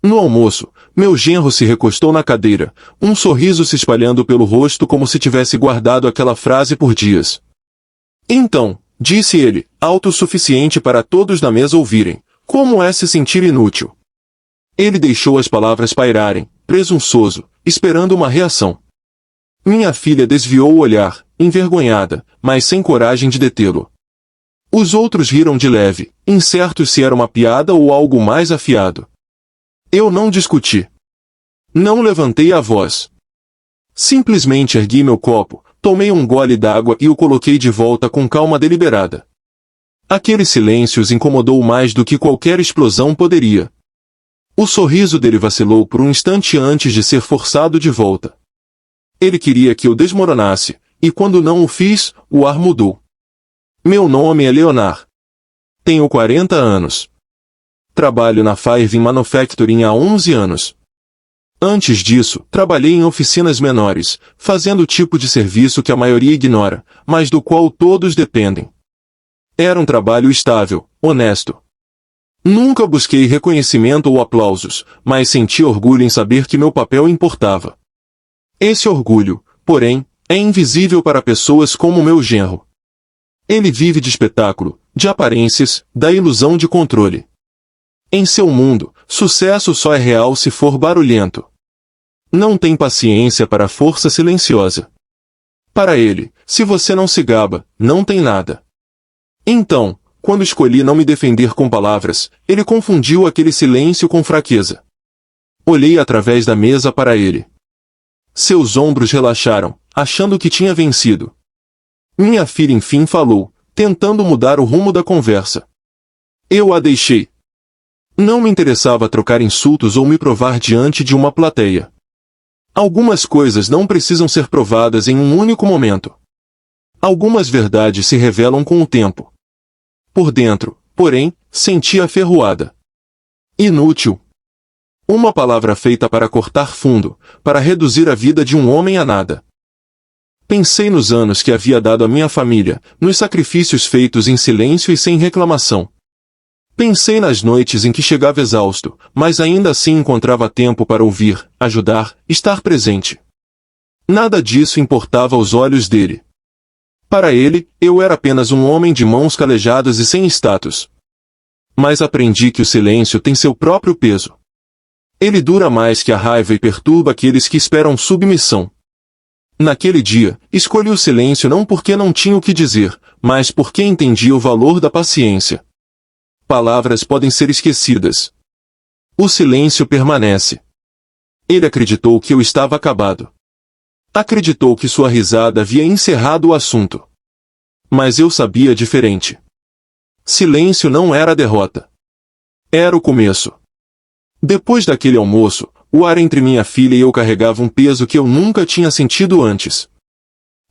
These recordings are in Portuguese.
No almoço, meu genro se recostou na cadeira, um sorriso se espalhando pelo rosto como se tivesse guardado aquela frase por dias. Então, disse ele, autossuficiente para todos na mesa ouvirem, como é se sentir inútil? Ele deixou as palavras pairarem, presunçoso, esperando uma reação. Minha filha desviou o olhar, envergonhada, mas sem coragem de detê-lo. Os outros riram de leve, incertos se era uma piada ou algo mais afiado. Eu não discuti. Não levantei a voz. Simplesmente ergui meu copo, tomei um gole d'água e o coloquei de volta com calma deliberada. Aquele silêncio os incomodou mais do que qualquer explosão poderia. O sorriso dele vacilou por um instante antes de ser forçado de volta. Ele queria que eu desmoronasse, e quando não o fiz, o ar mudou. Meu nome é Leonard. Tenho 40 anos. Trabalho na Five Manufacturing há 11 anos. Antes disso, trabalhei em oficinas menores, fazendo o tipo de serviço que a maioria ignora, mas do qual todos dependem. Era um trabalho estável, honesto. Nunca busquei reconhecimento ou aplausos, mas senti orgulho em saber que meu papel importava. Esse orgulho, porém, é invisível para pessoas como meu genro. Ele vive de espetáculo, de aparências, da ilusão de controle. Em seu mundo, sucesso só é real se for barulhento. Não tem paciência para a força silenciosa. Para ele, se você não se gaba, não tem nada. Então, quando escolhi não me defender com palavras, ele confundiu aquele silêncio com fraqueza. Olhei através da mesa para ele. Seus ombros relaxaram, achando que tinha vencido. Minha filha enfim falou, tentando mudar o rumo da conversa. Eu a deixei. Não me interessava trocar insultos ou me provar diante de uma plateia. Algumas coisas não precisam ser provadas em um único momento. Algumas verdades se revelam com o tempo. Por dentro, porém, senti a ferroada. Inútil. Uma palavra feita para cortar fundo, para reduzir a vida de um homem a nada. Pensei nos anos que havia dado à minha família, nos sacrifícios feitos em silêncio e sem reclamação. Pensei nas noites em que chegava exausto, mas ainda assim encontrava tempo para ouvir, ajudar, estar presente. Nada disso importava aos olhos dele. Para ele, eu era apenas um homem de mãos calejadas e sem status. Mas aprendi que o silêncio tem seu próprio peso. Ele dura mais que a raiva e perturba aqueles que esperam submissão. Naquele dia, escolhi o silêncio não porque não tinha o que dizer, mas porque entendia o valor da paciência. Palavras podem ser esquecidas. O silêncio permanece. Ele acreditou que eu estava acabado. Acreditou que sua risada havia encerrado o assunto. Mas eu sabia diferente. Silêncio não era a derrota. Era o começo. Depois daquele almoço, o ar entre minha filha e eu carregava um peso que eu nunca tinha sentido antes.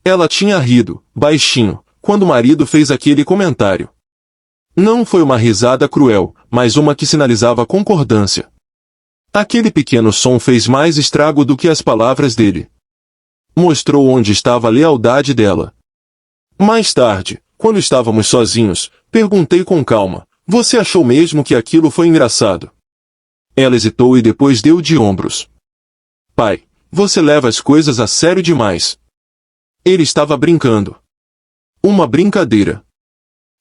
Ela tinha rido, baixinho, quando o marido fez aquele comentário. Não foi uma risada cruel, mas uma que sinalizava concordância. Aquele pequeno som fez mais estrago do que as palavras dele. Mostrou onde estava a lealdade dela. Mais tarde, quando estávamos sozinhos, perguntei com calma, você achou mesmo que aquilo foi engraçado? Ela hesitou e depois deu de ombros. Pai, você leva as coisas a sério demais. Ele estava brincando. Uma brincadeira.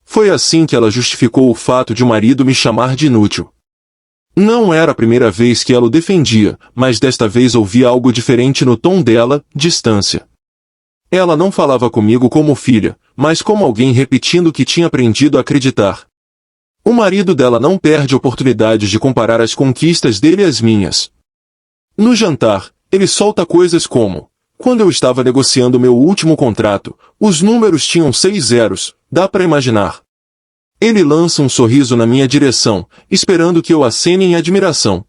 Foi assim que ela justificou o fato de o marido me chamar de inútil. Não era a primeira vez que ela o defendia, mas desta vez ouvi algo diferente no tom dela, distância. Ela não falava comigo como filha, mas como alguém repetindo o que tinha aprendido a acreditar. O marido dela não perde oportunidades de comparar as conquistas dele às minhas. No jantar, ele solta coisas como: quando eu estava negociando meu último contrato, os números tinham 6 zeros, dá para imaginar. Ele lança um sorriso na minha direção, esperando que eu acene em admiração.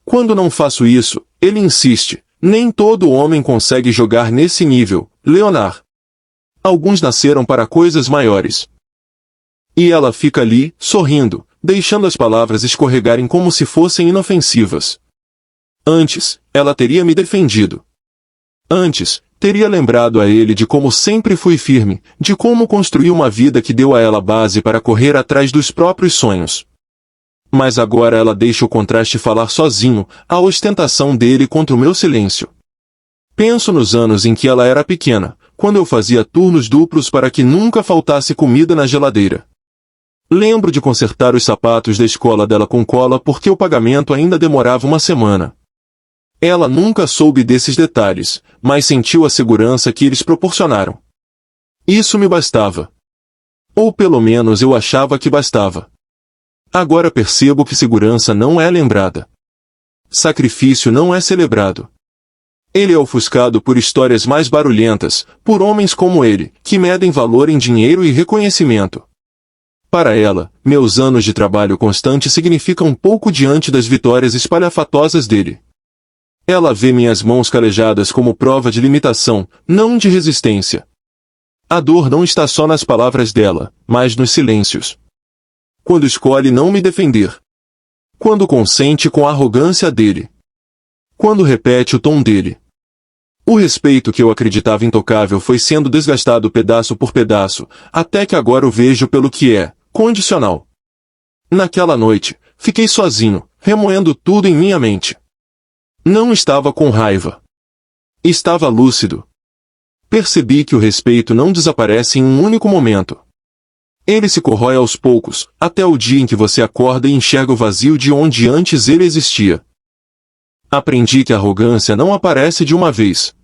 Quando não faço isso, ele insiste, nem todo homem consegue jogar nesse nível, Leonard. Alguns nasceram para coisas maiores. E ela fica ali, sorrindo, deixando as palavras escorregarem como se fossem inofensivas. Antes, ela teria me defendido. Antes, teria lembrado a ele de como sempre fui firme, de como construí uma vida que deu a ela base para correr atrás dos próprios sonhos. Mas agora ela deixa o contraste falar sozinho, a ostentação dele contra o meu silêncio. Penso nos anos em que ela era pequena, quando eu fazia turnos duplos para que nunca faltasse comida na geladeira. Lembro de consertar os sapatos da escola dela com cola porque o pagamento ainda demorava uma semana. Ela nunca soube desses detalhes, mas sentiu a segurança que eles proporcionaram. Isso me bastava. Ou pelo menos eu achava que bastava. Agora percebo que segurança não é lembrada. Sacrifício não é celebrado. Ele é ofuscado por histórias mais barulhentas, por homens como ele, que medem valor em dinheiro e reconhecimento. Para ela, meus anos de trabalho constante significam pouco diante das vitórias espalhafatosas dele. Ela vê minhas mãos calejadas como prova de limitação, não de resistência. A dor não está só nas palavras dela, mas nos silêncios. Quando escolhe não me defender. Quando consente com a arrogância dele. Quando repete o tom dele. O respeito que eu acreditava intocável foi sendo desgastado pedaço por pedaço, até que agora o vejo pelo que é, condicional. Naquela noite, fiquei sozinho, remoendo tudo em minha mente. Não estava com raiva. Estava lúcido. Percebi que o respeito não desaparece em um único momento. Ele se corrói aos poucos, até o dia em que você acorda e enxerga o vazio de onde antes ele existia. Aprendi que a arrogância não aparece de uma vez.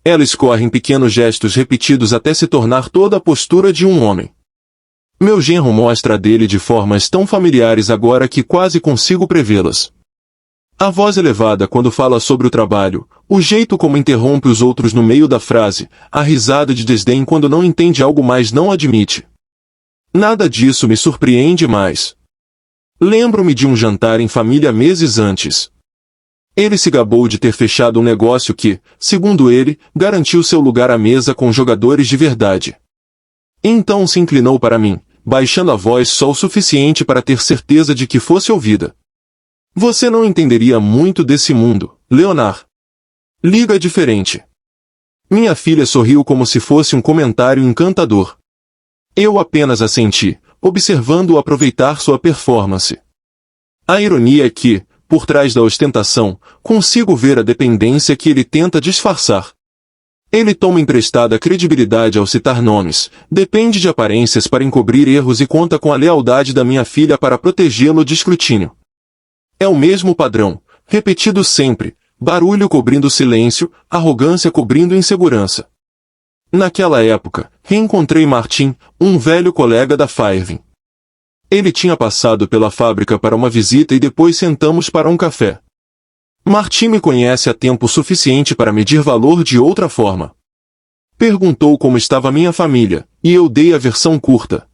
Ela escorre em pequenos gestos repetidos até se tornar toda a postura de um homem. Meu genro mostra a dele de formas tão familiares agora que quase consigo prevê-las. A voz elevada quando fala sobre o trabalho, o jeito como interrompe os outros no meio da frase, a risada de desdém quando não entende algo mas não admite. Nada disso me surpreende mais. Lembro-me de um jantar em família meses antes. Ele se gabou de ter fechado um negócio que, segundo ele, garantiu seu lugar à mesa com jogadores de verdade. Então se inclinou para mim, baixando a voz só o suficiente para ter certeza de que fosse ouvida. Você não entenderia muito desse mundo, Leonard. Liga diferente. Minha filha sorriu como se fosse um comentário encantador. Eu apenas assenti, observando-o aproveitar sua performance. A ironia é que, por trás da ostentação, consigo ver a dependência que ele tenta disfarçar. Ele toma emprestada credibilidade ao citar nomes, depende de aparências para encobrir erros e conta com a lealdade da minha filha para protegê-lo de escrutínio. É o mesmo padrão, repetido sempre, barulho cobrindo silêncio, arrogância cobrindo insegurança. Naquela época, reencontrei Martin, um velho colega da Fairvin. Ele tinha passado pela fábrica para uma visita e depois sentamos para um café. Martin me conhece há tempo suficiente para medir valor de outra forma. Perguntou como estava minha família, e eu dei a versão curta.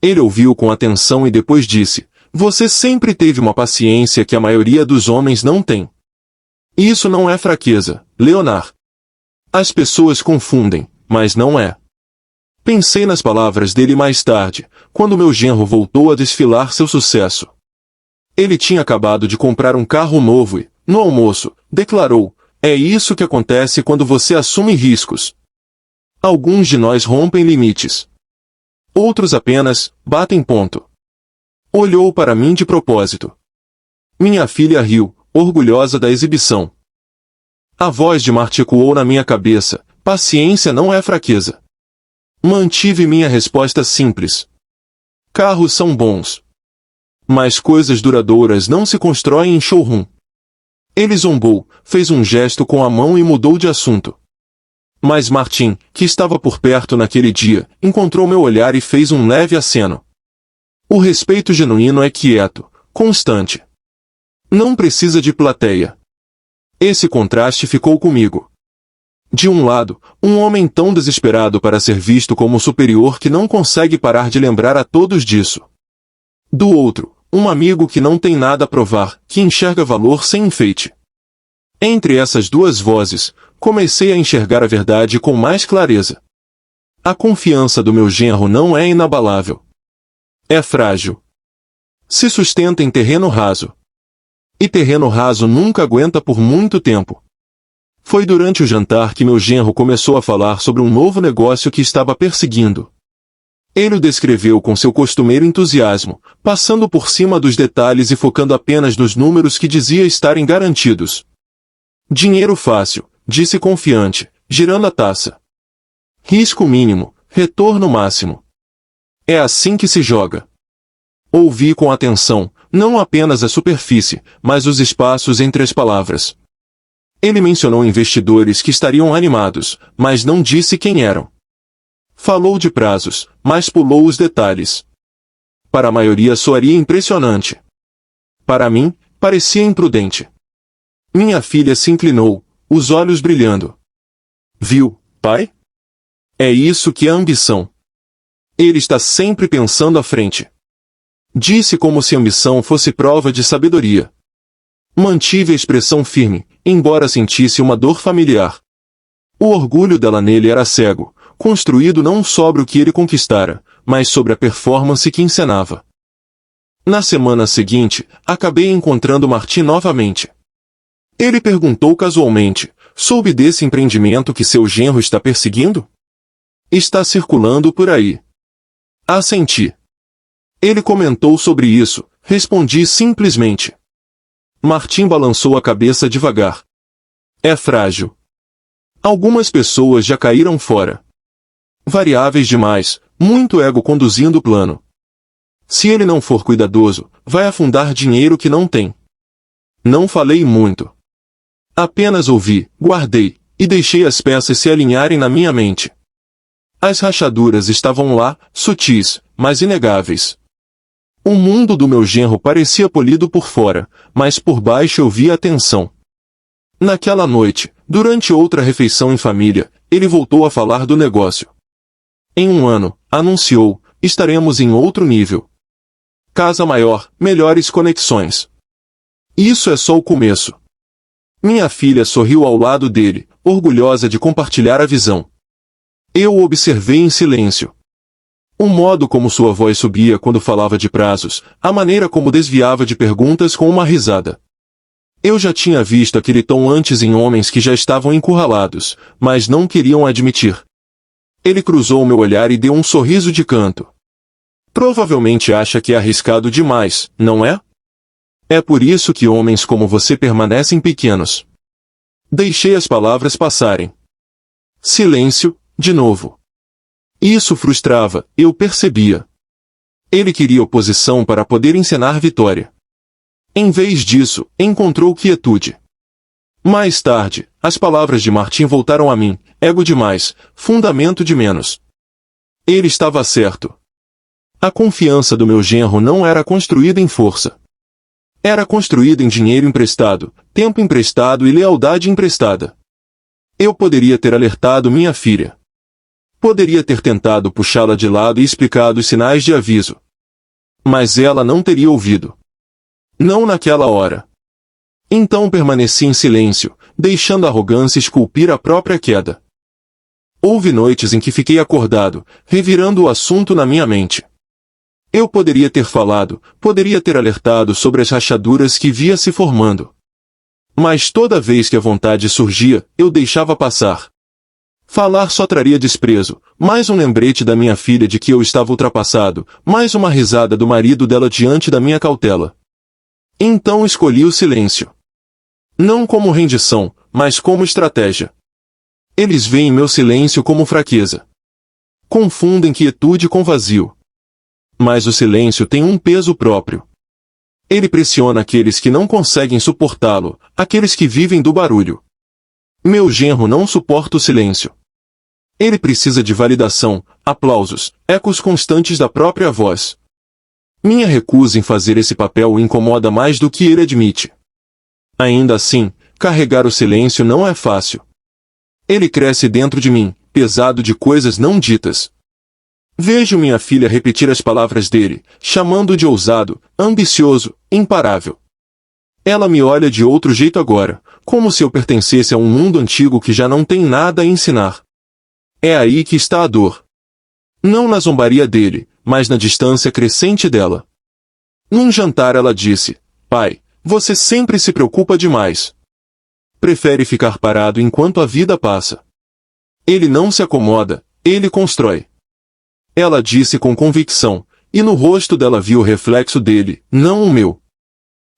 Ele ouviu com atenção e depois disse, você sempre teve uma paciência que a maioria dos homens não tem. Isso não é fraqueza, Leonard. As pessoas confundem, mas não é. Pensei nas palavras dele mais tarde, quando meu genro voltou a desfilar seu sucesso. Ele tinha acabado de comprar um carro novo e, no almoço, declarou, é isso que acontece quando você assume riscos. Alguns de nós rompem limites. Outros apenas, batem ponto. Olhou para mim de propósito. Minha filha riu, orgulhosa da exibição. A voz de Martin ecoou na minha cabeça, paciência não é fraqueza. Mantive minha resposta simples. Carros são bons. Mas coisas duradouras não se constroem em showroom. Ele zombou, fez um gesto com a mão e mudou de assunto. Mas Martin, que estava por perto naquele dia, encontrou meu olhar e fez um leve aceno. O respeito genuíno é quieto, constante. Não precisa de plateia. Esse contraste ficou comigo. De um lado, um homem tão desesperado para ser visto como superior que não consegue parar de lembrar a todos disso. Do outro, um amigo que não tem nada a provar, que enxerga valor sem enfeite. Entre essas duas vozes, comecei a enxergar a verdade com mais clareza. A confiança do meu genro não é inabalável. É frágil. Se sustenta em terreno raso. E terreno raso nunca aguenta por muito tempo. Foi durante o jantar que meu genro começou a falar sobre um novo negócio que estava perseguindo. Ele o descreveu com seu costumeiro entusiasmo, passando por cima dos detalhes e focando apenas nos números que dizia estarem garantidos. Dinheiro fácil, disse confiante, girando a taça. Risco mínimo, retorno máximo. É assim que se joga. Ouvi com atenção, não apenas a superfície, mas os espaços entre as palavras. Ele mencionou investidores que estariam animados, mas não disse quem eram. Falou de prazos, mas pulou os detalhes. Para a maioria soaria impressionante. Para mim, parecia imprudente. Minha filha se inclinou, os olhos brilhando. Viu, pai? É isso que é ambição. Ele está sempre pensando à frente. Disse como se ambição fosse prova de sabedoria. Mantive a expressão firme, embora sentisse uma dor familiar. O orgulho dela nele era cego, construído não sobre o que ele conquistara, mas sobre a performance que encenava. Na semana seguinte, acabei encontrando Martim novamente. Ele perguntou casualmente, soube desse empreendimento que seu genro está perseguindo? Está circulando por aí. Assenti. Ele comentou sobre isso, respondi simplesmente. Martim balançou a cabeça devagar. É frágil. Algumas pessoas já caíram fora. Variáveis demais, muito ego conduzindo o plano. Se ele não for cuidadoso, vai afundar dinheiro que não tem. Não falei muito. Apenas ouvi, guardei, e deixei as peças se alinharem na minha mente. As rachaduras estavam lá, sutis, mas inegáveis. O mundo do meu genro parecia polido por fora, mas por baixo eu via a tensão. Naquela noite, durante outra refeição em família, ele voltou a falar do negócio. Em 1 ano, anunciou, estaremos em outro nível. Casa maior, melhores conexões. Isso é só o começo. Minha filha sorriu ao lado dele, orgulhosa de compartilhar a visão. Eu o observei em silêncio. O modo como sua voz subia quando falava de prazos, a maneira como desviava de perguntas com uma risada. Eu já tinha visto aquele tom antes em homens que já estavam encurralados, mas não queriam admitir. Ele cruzou meu olhar e deu um sorriso de canto. Provavelmente acha que é arriscado demais, não é? É por isso que homens como você permanecem pequenos. Deixei as palavras passarem. Silêncio, de novo. Isso frustrava, eu percebia. Ele queria oposição para poder encenar vitória. Em vez disso, encontrou quietude. Mais tarde, as palavras de Martim voltaram a mim, ego demais, fundamento de menos. Ele estava certo. A confiança do meu genro não era construída em força. Era construída em dinheiro emprestado, tempo emprestado e lealdade emprestada. Eu poderia ter alertado minha filha. Poderia ter tentado puxá-la de lado e explicado os sinais de aviso. Mas ela não teria ouvido. Não naquela hora. Então permaneci em silêncio, deixando a arrogância esculpir a própria queda. Houve noites em que fiquei acordado, revirando o assunto na minha mente. Eu poderia ter falado, poderia ter alertado sobre as rachaduras que via se formando. Mas toda vez que a vontade surgia, eu deixava passar. Falar só traria desprezo, mais um lembrete da minha filha de que eu estava ultrapassado, mais uma risada do marido dela diante da minha cautela. Então escolhi o silêncio. Não como rendição, mas como estratégia. Eles veem meu silêncio como fraqueza. Confundem quietude com vazio. Mas o silêncio tem um peso próprio. Ele pressiona aqueles que não conseguem suportá-lo, aqueles que vivem do barulho. Meu genro não suporta o silêncio. Ele precisa de validação, aplausos, ecos constantes da própria voz. Minha recusa em fazer esse papel o incomoda mais do que ele admite. Ainda assim, carregar o silêncio não é fácil. Ele cresce dentro de mim, pesado de coisas não ditas. Vejo minha filha repetir as palavras dele, chamando-o de ousado, ambicioso, imparável. Ela me olha de outro jeito agora, como se eu pertencesse a um mundo antigo que já não tem nada a ensinar. É aí que está a dor. Não na zombaria dele, mas na distância crescente dela. Num jantar ela disse, pai, você sempre se preocupa demais. Prefere ficar parado enquanto a vida passa. Ele não se acomoda, ele constrói. Ela disse com convicção, e no rosto dela vi o reflexo dele, não o meu.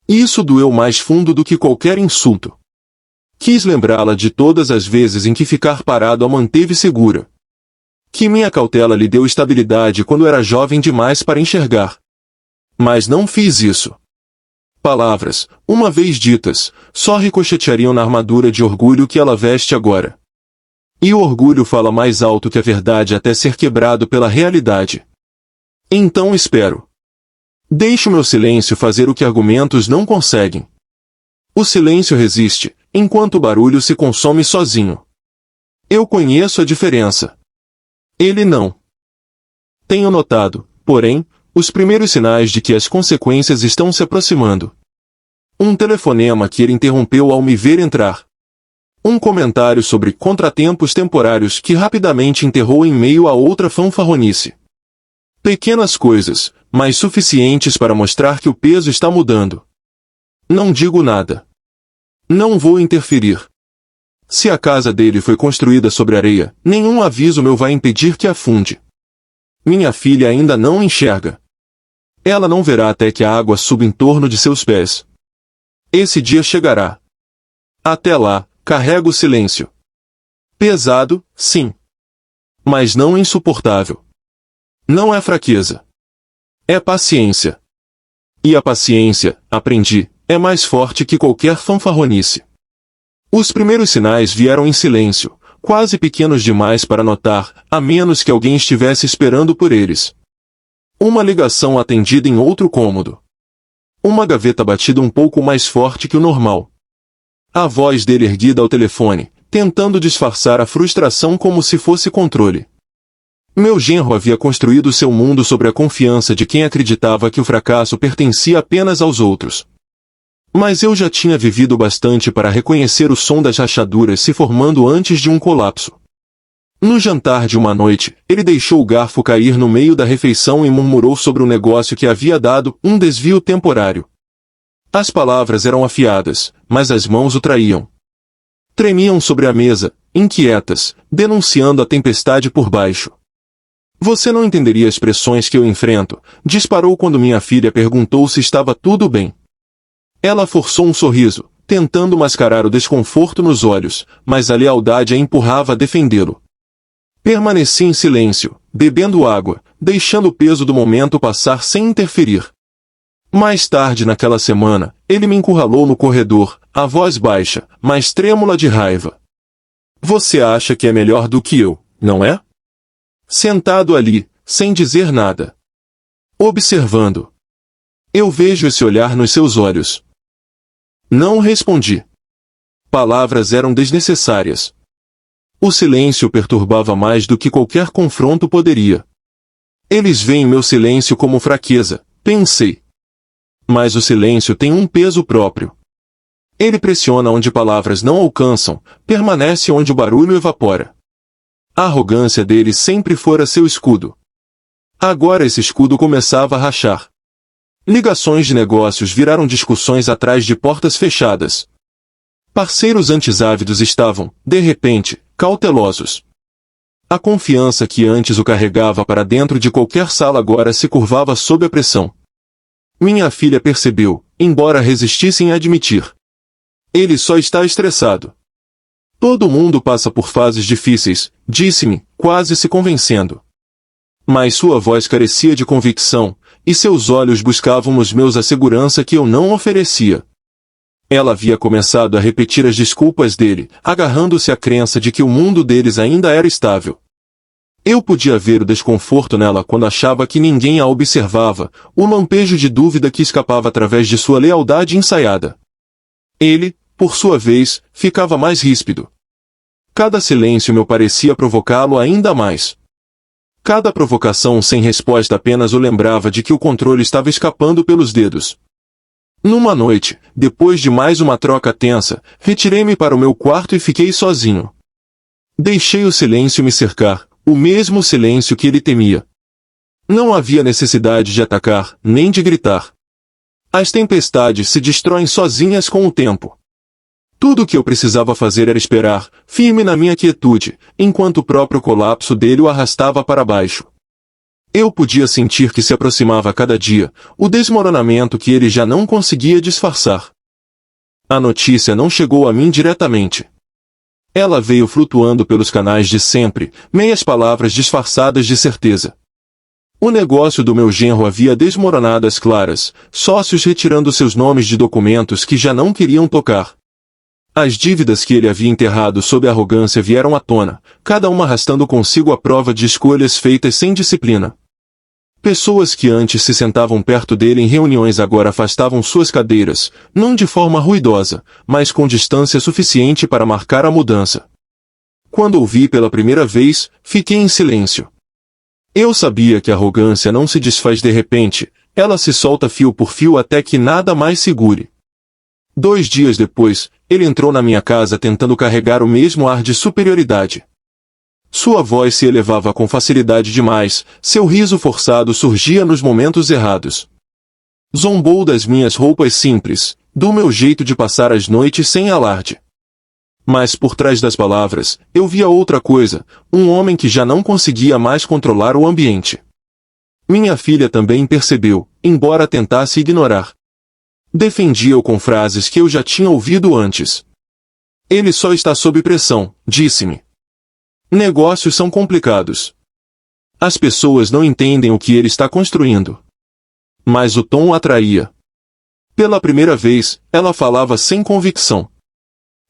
Isso doeu mais fundo do que qualquer insulto. Quis lembrá-la de todas as vezes em que ficar parado a manteve segura. Que minha cautela lhe deu estabilidade quando era jovem demais para enxergar. Mas não fiz isso. Palavras, uma vez ditas, só ricocheteariam na armadura de orgulho que ela veste agora. E o orgulho fala mais alto que a verdade até ser quebrado pela realidade. Então espero. Deixo meu silêncio fazer o que argumentos não conseguem. O silêncio resiste, enquanto o barulho se consome sozinho. Eu conheço a diferença. Ele não. Tenho notado, porém, os primeiros sinais de que as consequências estão se aproximando. Um telefonema que ele interrompeu ao me ver entrar. Um comentário sobre contratempos temporários que rapidamente enterrou em meio a outra fanfarronice. Pequenas coisas, mas suficientes para mostrar que o peso está mudando. Não digo nada. Não vou interferir. Se a casa dele foi construída sobre areia, nenhum aviso meu vai impedir que afunde. Minha filha ainda não enxerga. Ela não verá até que a água suba em torno de seus pés. Esse dia chegará. Até lá, carrego o silêncio. Pesado, sim. Mas não insuportável. Não é fraqueza. É paciência. E a paciência, aprendi, é mais forte que qualquer fanfarronice. Os primeiros sinais vieram em silêncio, quase pequenos demais para notar, a menos que alguém estivesse esperando por eles. Uma ligação atendida em outro cômodo. Uma gaveta batida um pouco mais forte que o normal. A voz dele erguida ao telefone, tentando disfarçar a frustração como se fosse controle. Meu genro havia construído seu mundo sobre a confiança de quem acreditava que o fracasso pertencia apenas aos outros. Mas eu já tinha vivido bastante para reconhecer o som das rachaduras se formando antes de um colapso. No jantar de uma noite, ele deixou o garfo cair no meio da refeição e murmurou sobre um negócio que havia dado um desvio temporário. As palavras eram afiadas, mas as mãos o traíam. Tremiam sobre a mesa, inquietas, denunciando a tempestade por baixo. Você não entenderia as pressões que eu enfrento, disparou quando minha filha perguntou se estava tudo bem. Ela forçou um sorriso, tentando mascarar o desconforto nos olhos, mas a lealdade a empurrava a defendê-lo. Permaneci em silêncio, bebendo água, deixando o peso do momento passar sem interferir. Mais tarde naquela semana, ele me encurralou no corredor, a voz baixa, mas trêmula de raiva. Você acha que é melhor do que eu, não é? Sentado ali, sem dizer nada. Observando. Eu vejo esse olhar nos seus olhos. Não respondi. Palavras eram desnecessárias. O silêncio perturbava mais do que qualquer confronto poderia. Eles veem meu silêncio como fraqueza, pensei. Mas o silêncio tem um peso próprio. Ele pressiona onde palavras não alcançam, permanece onde o barulho evapora. A arrogância dele sempre fora seu escudo. Agora esse escudo começava a rachar. Ligações de negócios viraram discussões atrás de portas fechadas. Parceiros antes ávidos estavam, de repente, cautelosos. A confiança que antes o carregava para dentro de qualquer sala agora se curvava sob a pressão. Minha filha percebeu, embora resistisse em admitir. Ele só está estressado. Todo mundo passa por fases difíceis, disse-me, quase se convencendo. Mas sua voz carecia de convicção, e seus olhos buscavam nos meus a segurança que eu não oferecia. Ela havia começado a repetir as desculpas dele, agarrando-se à crença de que o mundo deles ainda era estável. Eu podia ver o desconforto nela quando achava que ninguém a observava, o lampejo de dúvida que escapava através de sua lealdade ensaiada. Ele, por sua vez, ficava mais ríspido. Cada silêncio me parecia provocá-lo ainda mais. Cada provocação sem resposta apenas o lembrava de que o controle estava escapando pelos dedos. Numa noite, depois de mais uma troca tensa, retirei-me para o meu quarto e fiquei sozinho. Deixei o silêncio me cercar, o mesmo silêncio que ele temia. Não havia necessidade de atacar, nem de gritar. As tempestades se destroem sozinhas com o tempo. Tudo o que eu precisava fazer era esperar, firme na minha quietude, enquanto o próprio colapso dele o arrastava para baixo. Eu podia sentir que se aproximava a cada dia, o desmoronamento que ele já não conseguia disfarçar. A notícia não chegou a mim diretamente. Ela veio flutuando pelos canais de sempre, meias palavras disfarçadas de certeza. O negócio do meu genro havia desmoronado às claras, sócios retirando seus nomes de documentos que já não queriam tocar. As dívidas que ele havia enterrado sob arrogância vieram à tona, cada uma arrastando consigo a prova de escolhas feitas sem disciplina. Pessoas que antes se sentavam perto dele em reuniões agora afastavam suas cadeiras, não de forma ruidosa, mas com distância suficiente para marcar a mudança. Quando ouvi pela primeira vez, fiquei em silêncio. Eu sabia que a arrogância não se desfaz de repente, ela se solta fio por fio até que nada mais segure. 2 dias depois, ele entrou na minha casa tentando carregar o mesmo ar de superioridade. Sua voz se elevava com facilidade demais, seu riso forçado surgia nos momentos errados. Zombou das minhas roupas simples, do meu jeito de passar as noites sem alarde. Mas por trás das palavras, eu via outra coisa, um homem que já não conseguia mais controlar o ambiente. Minha filha também percebeu, embora tentasse ignorar. Defendia-o com frases que eu já tinha ouvido antes. Ele só está sob pressão, disse-me. Negócios são complicados. As pessoas não entendem o que ele está construindo. Mas o tom atraía. Pela primeira vez, ela falava sem convicção.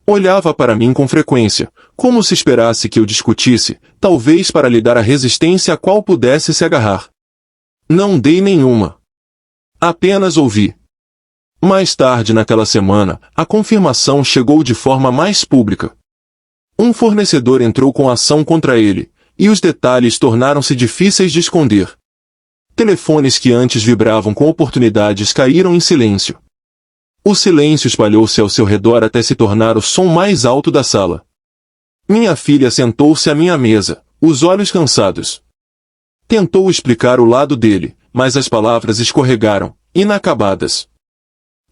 Olhava para mim com frequência, como se esperasse que eu discutisse, talvez para lhe dar a resistência a qual pudesse se agarrar. Não dei nenhuma. Apenas ouvi. Mais tarde naquela semana, a confirmação chegou de forma mais pública. Um fornecedor entrou com ação contra ele, e os detalhes tornaram-se difíceis de esconder. Telefones que antes vibravam com oportunidades caíram em silêncio. O silêncio espalhou-se ao seu redor até se tornar o som mais alto da sala. Minha filha sentou-se à minha mesa, os olhos cansados. Tentou explicar o lado dele, mas as palavras escorregaram, inacabadas.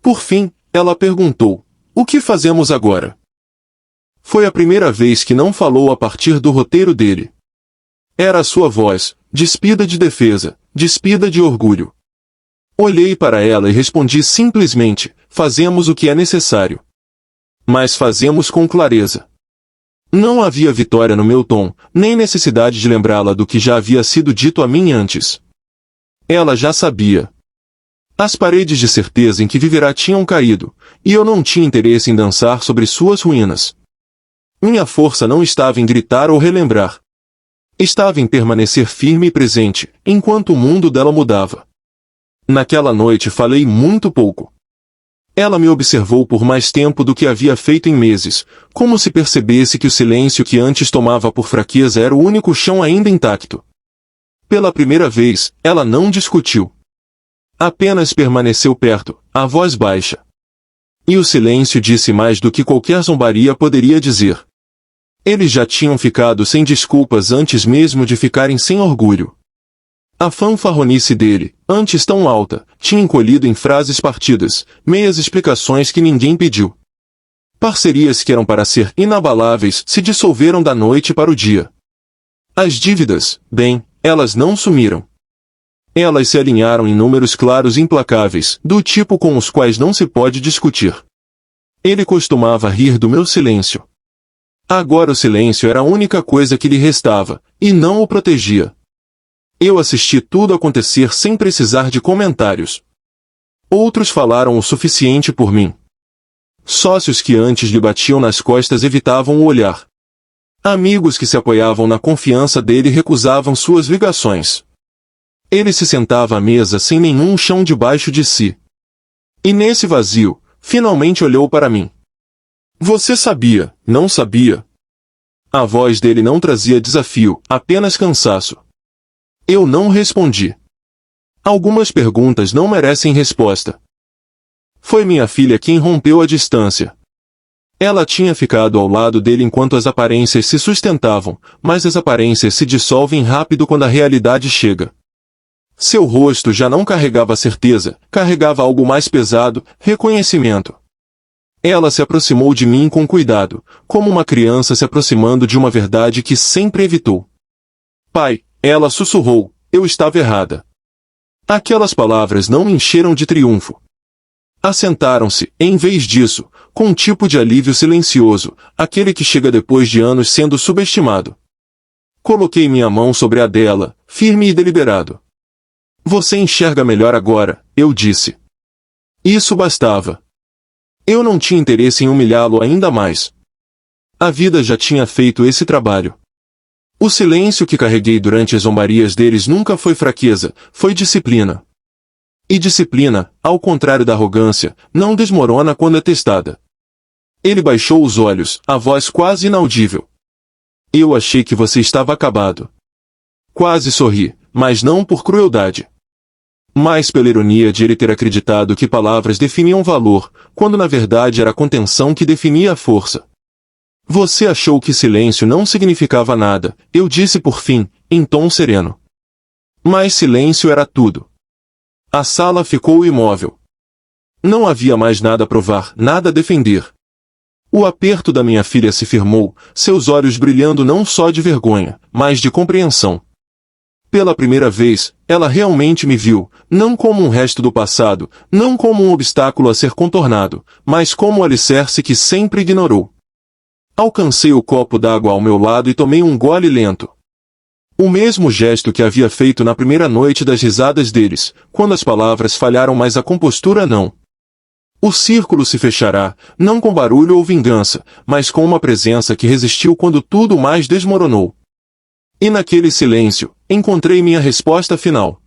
Por fim, ela perguntou, o que fazemos agora? Foi a primeira vez que não falou a partir do roteiro dele. Era a sua voz, despida de defesa, despida de orgulho. Olhei para ela e respondi simplesmente, fazemos o que é necessário. Mas fazemos com clareza. Não havia vitória no meu tom, nem necessidade de lembrá-la do que já havia sido dito a mim antes. Ela já sabia. As paredes de certeza em que viverá tinham caído, e eu não tinha interesse em dançar sobre suas ruínas. Minha força não estava em gritar ou relembrar. Estava em permanecer firme e presente, enquanto o mundo dela mudava. Naquela noite falei muito pouco. Ela me observou por mais tempo do que havia feito em meses, como se percebesse que o silêncio que antes tomava por fraqueza era o único chão ainda intacto. Pela primeira vez, ela não discutiu. Apenas permaneceu perto, a voz baixa. E o silêncio disse mais do que qualquer zombaria poderia dizer. Eles já tinham ficado sem desculpas antes mesmo de ficarem sem orgulho. A fanfarronice dele, antes tão alta, tinha encolhido em frases partidas, meias explicações que ninguém pediu. Parcerias que eram para ser inabaláveis se dissolveram da noite para o dia. As dívidas, bem, elas não sumiram. Elas se alinharam em números claros e implacáveis, do tipo com os quais não se pode discutir. Ele costumava rir do meu silêncio. Agora o silêncio era a única coisa que lhe restava, e não o protegia. Eu assisti tudo acontecer sem precisar de comentários. Outros falaram o suficiente por mim. Sócios que antes lhe batiam nas costas evitavam o olhar. Amigos que se apoiavam na confiança dele recusavam suas ligações. Ele se sentava à mesa sem nenhum chão debaixo de si. E nesse vazio, finalmente olhou para mim. Você sabia, não sabia? A voz dele não trazia desafio, apenas cansaço. Eu não respondi. Algumas perguntas não merecem resposta. Foi minha filha quem rompeu a distância. Ela tinha ficado ao lado dele enquanto as aparências se sustentavam, mas as aparências se dissolvem rápido quando a realidade chega. Seu rosto já não carregava certeza, carregava algo mais pesado, reconhecimento. Ela se aproximou de mim com cuidado, como uma criança se aproximando de uma verdade que sempre evitou. Pai, ela sussurrou, eu estava errada. Aquelas palavras não me encheram de triunfo. Assentaram-se, em vez disso, com um tipo de alívio silencioso, aquele que chega depois de anos sendo subestimado. Coloquei minha mão sobre a dela, firme e deliberado. Você enxerga melhor agora, eu disse. Isso bastava. Eu não tinha interesse em humilhá-lo ainda mais. A vida já tinha feito esse trabalho. O silêncio que carreguei durante as zombarias deles nunca foi fraqueza, foi disciplina. E disciplina, ao contrário da arrogância, não desmorona quando é testada. Ele baixou os olhos, a voz quase inaudível. Eu achei que você estava acabado. Quase sorri, mas não por crueldade. Mas pela ironia de ele ter acreditado que palavras definiam valor, quando na verdade era a contenção que definia a força. Você achou que silêncio não significava nada, eu disse por fim, em tom sereno. Mas silêncio era tudo. A sala ficou imóvel. Não havia mais nada a provar, nada a defender. O aperto da minha filha se firmou, seus olhos brilhando não só de vergonha, mas de compreensão. Pela primeira vez, ela realmente me viu, não como um resto do passado, não como um obstáculo a ser contornado, mas como o alicerce que sempre ignorou. Alcancei o copo d'água ao meu lado e tomei um gole lento. O mesmo gesto que havia feito na primeira noite das risadas deles, quando as palavras falharam mas a compostura não. O círculo se fechará, não com barulho ou vingança, mas com uma presença que resistiu quando tudo mais desmoronou. E naquele silêncio, encontrei minha resposta final.